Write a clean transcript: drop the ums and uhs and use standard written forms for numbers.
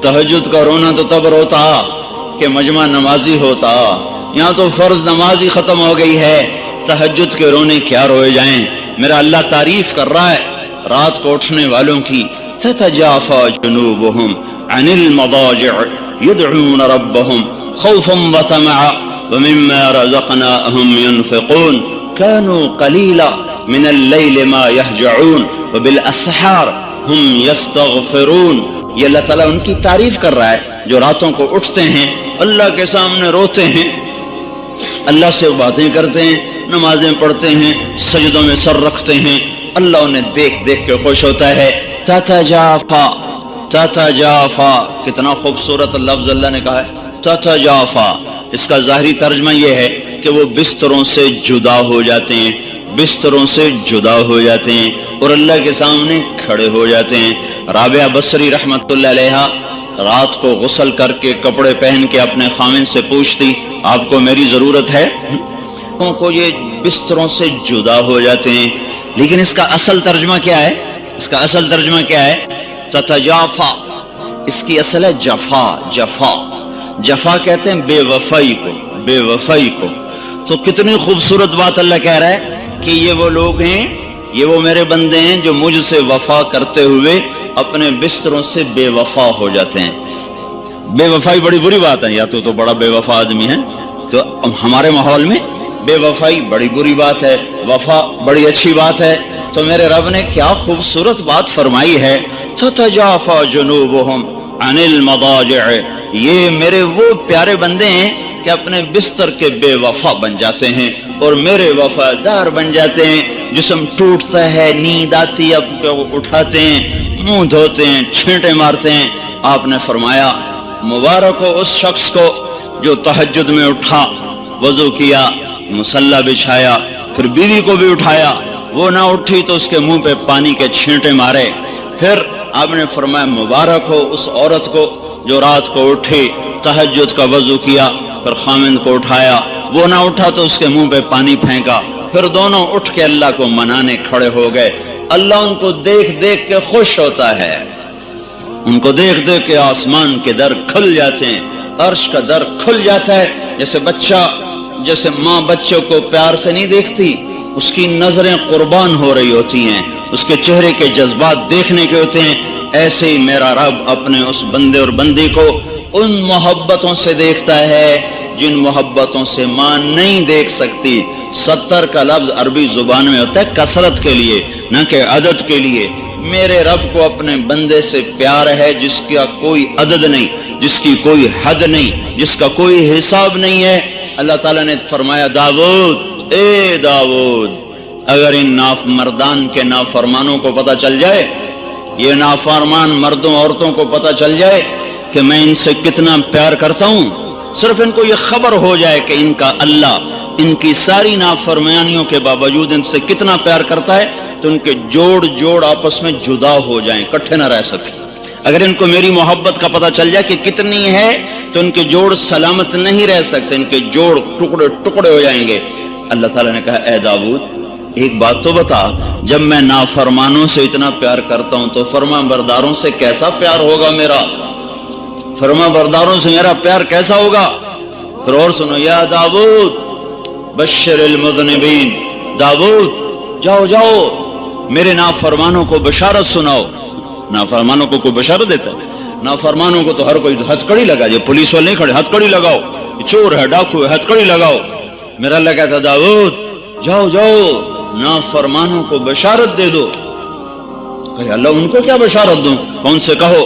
तहज्जुद का रोना तो तब रोता कि मजमा नमाजी होता, यहाँ तो फर्ज नमाज ही खत्म हो गई है, तहज्जुद के रोने क्या रोए जाएं। मेरा अल्लाह तारीफ कर रहा है रात को उठने वालों की। ततजाफा जुनूबुहुम अनिल मदाजिअ यदऊन रब्बहुम खौफन व तमअ व मिम्मा रज़क़नाहुम युनफ़िक़ून कानू क़लीला मिनल लैलि मा यहजऊन व बिल अस्हार हुम यस्तग़फ़िरून। ये अल्लाह ताला उनकी तारीफ कर रहा है जो रातों को उठते हैं, अल्लाह के सामने रोते हैं, अल्लाह से बातें करते हैं, नमाजें पढ़ते हैं, सजदों में सर रखते हैं, अल्लाह उन्हें देख देख के खुश होता है। ततजाफा, ततजाफा, कितना खूबसूरत लफ्ज अल्लाह ने कहा है ततजाफा। इसका ज़ाहिरी तर्जमा यह है कि वो बिस्तरों से जुदा हो जाते हैं, बिस्तरों से जुदा हो जाते हैं और अल्लाह के सामने खड़े हो जाते हैं। राबिया बसरी रहमतुल्लाह अलैहा रात को गुस्ल करके कपड़े पहन के अपने खामिन से पूछती, आपको मेरी ज़रूरत है? को ये बिस्तरों से जुदा हो जाते हैं। लेकिन इसका असल तर्जमा क्या है? इसका असल तर्जमा क्या है? ततजाफा, इसकी असल है जफा। जफा, जफा कहते हैं बेवफाई को, बेवफाई को। तो कितनी खूबसूरत बात अल्लाह कह रहा है कि ये वो लोग हैं, ये वो मेरे बंदे हैं जो मुझसे वफा करते हुए अपने बिस्तरों से बेवफा हो जाते हैं। बेवफाई बड़ी बुरी बात है, या तो बड़ा बेवफा आदमी है, तो हमारे माहौल में बेवफाई बड़ी बुरी बात है, वफा बड़ी अच्छी बात है। तो मेरे रब ने क्या खूबसूरत बात फरमाई है, ततजाफा जुनूबुहुम अनिल मदाजिअ। ये मेरे वो प्यारे बंदे हैं कि अपने बिस्तर के बेवफा बन जाते हैं और मेरे वफादार बन जाते हैं। जिस्म टूटता है, नींद आती है, अब उठाते हैं, मुंह धोते हैं, छींटे मारते हैं। आपने फरमाया मुबारक हो उस शख्स को जो तहज्जुद में उठा, वजू किया, मुसल्ला बिछाया, फिर बीवी को भी उठाया, वो ना उठी तो उसके मुंह पे पानी के छींटे मारे। फिर आपने फरमाया मुबारक हो उस औरत को जो रात को उठी, तहज्जुद का वजू किया, फिर खामिंद को उठाया, वो ना उठा तो उसके मुंह पे पानी फेंका, फिर दोनों उठ के अल्लाह को मनाने खड़े हो गए। अल्लाह उनको देख देख के खुश होता है, उनको देख देख के आसमान के दर खुल जाते हैं, अर्श का दर खुल जाता है। जैसे बच्चा, जैसे माँ बच्चों को प्यार से नहीं देखती, उसकी नजरें कुर्बान हो रही होती हैं, उसके चेहरे के जज्बात देखने के होते हैं, ऐसे ही मेरा रब अपने उस बंदे और बंदी को उन मोहब्बतों से देखता है जिन मोहब्बतों से माँ नहीं देख सकती। 70 का लफ्ज अरबी जुबान में होता है कसरत के लिए, न कि अदद के लिए। मेरे रब को अपने बंदे से प्यार है जिसका कोई अदद नहीं, जिसकी कोई हद नहीं, जिसका कोई हिसाब नहीं है। अल्लाह ताला ने फरमाया दाऊद, ए दाऊद, अगर इन मर्दान के नाफरमानों को पता चल जाए, ये नाफरमान मर्दों औरतों को पता चल जाए कि मैं इनसे कितना प्यार करता हूँ, सिर्फ इनको ये खबर हो जाए कि इनका अल्लाह इनकी सारी नाफरमानियों के बावजूद इनसे कितना प्यार करता है, तो उनके जोड़ जोड़ आपस में जुदा हो जाएं, इकट्ठे न रह सके। अगर इनको मेरी मोहब्बत का पता चल जाए कि कितनी है, तो इनके जोड़ सलामत नहीं रह सकते, इनके जोड़ टुकड़े टुकड़े हो जाएंगे। अल्लाह ताला ने कहा, ए दाऊद एक बात तो बता, जब मैं नाफरमानों से इतना प्यार करता हूं तो फरमा बरदारों से कैसा प्यार होगा मेरा? फरमा बरदारों से मेरा प्यार कैसा होगा? फिर और सुनो, या दाऊद बश्शिरिल मुज़निबीन, दाऊद जाओ जाओ मेरे नाफरमानों को बशारत सुनाओ। नाफरमानों को कोई बशारत देता है? नाफरमानों को तो हर कोई हथकड़ी लगा, ये पुलिस वाले नहीं खड़े, हथकड़ी लगाओ, चोर है, डाकू है, हथकड़ी लगाओ। मेरा अल्लाह कहता दाऊद जाओ जाओ नाफरमानों को बशारत दे दो। अल्लाह उनको क्या बशारत दूं, कौन से कहो।